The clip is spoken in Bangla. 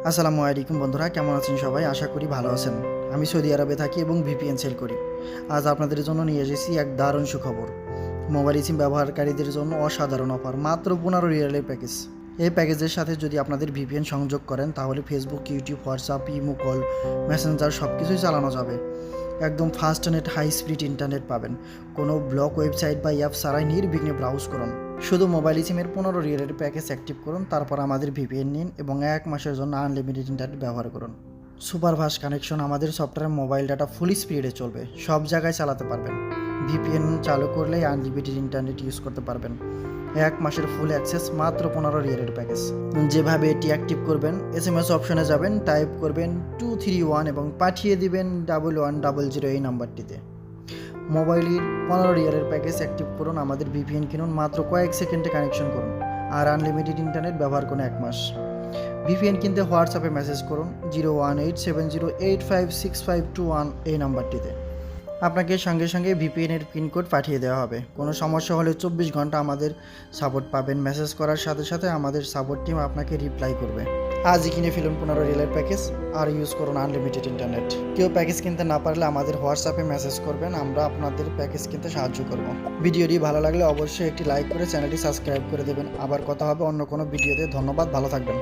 আসসালামু আলাইকুম বন্ধুরা, কেমন আছেন সবাই? আশা করি ভালো আছেন। আমি সৌদি আরবে থাকি এবং ভিপিএন সেল করি। আজ আপনাদের জন্য নিয়ে এসেছি এক দারুণ সুখবর। মোবাইল সিম ব্যবহারকারীদের জন্য অসাধারণ অফার, মাত্র 15 রিয়ালের প্যাকেজ। এই প্যাকেজের সাথে যদি আপনাদের ভিপিএন সংযোগ করেন তাহলে Facebook, YouTube, WhatsApp, imo, call, Messenger সব কিছুই চালানো যাবে। একদম fast net, high speed internet পাবেন। কোনো ব্লক ওয়েবসাইট বা অ্যাপ ছাড়াই নির্বিঘ্নে ব্রাউজ করুন। শুধু মোবাইল সিমের 15 রিয়ালের প্যাকেজ অ্যাক্টিভ করুন, তারপর আমাদের ভিপিএন নিন এবং 1 মাসের জন্য আনলিমিটেড ইন্টারনেট ব্যবহার করুন। সুপারফাস্ট কানেকশন, আমাদের সফটওয়্যার মোবাইল ডাটা ফুল স্পিডে চলবে, সব জায়গায় চালাতে পারবেন। ভিপিএন চালু করলেই আনলিমিটেড ইন্টারনেট ইউজ করতে পারবেন। 1 মাসের ফুল অ্যাক্সেস, মাত্র 15 রিয়ালের প্যাকেজ। যেভাবে এটি অ্যাক্টিভ করবেন, SMS অপশনে যাবেন, টাইপ করবেন 231 এবং পাঠিয়ে দিবেন 1100 এই নাম্বারটিতে। মোবাইলের 15 রিয়ালের প্যাকেজ অ্যাক্টিভ করুন, আমাদের ভিপিএন কিনুন, মাত্র কয়েক সেকেন্ডে কানেকশন করুন আর আনলিমিটেড ইন্টারনেট ব্যবহার করুন 1 মাস। ভিপিএন কিনতে হোয়াটসঅ্যাপে মেসেজ করুন 01870856521 এই নাম্বারটিতে। আপনাকে সঙ্গে সঙ্গে ভিপিএনের পিনকোড পাঠিয়ে দেওয়া হবে। কোনো সমস্যা হলে 24 ঘন্টা আমাদের সাপোর্ট পাবেন। মেসেজ করার সাথে সাথে আমাদের সাপোর্ট টিম আপনাকে রিপ্লাই করবে। আজই কিনে ফেলুন 15 রিয়ালের প্যাকেজ আর ইউজ করুন আনলিমিটেড ইন্টারনেট। কেউ প্যাকেজ কিনতে না পারলে আমাদের হোয়াটসঅ্যাপে মেসেজ করবেন, আমরা আপনাদের প্যাকেজ কিনতে সাহায্য করব। ভিডিওটি ভালো লাগলে অবশ্যই একটি লাইক করে চ্যানেলটি সাবস্ক্রাইব করে দেবেন। আবার কথা হবে অন্য কোনো ভিডিওতে। ধন্যবাদ, ভালো থাকবেন।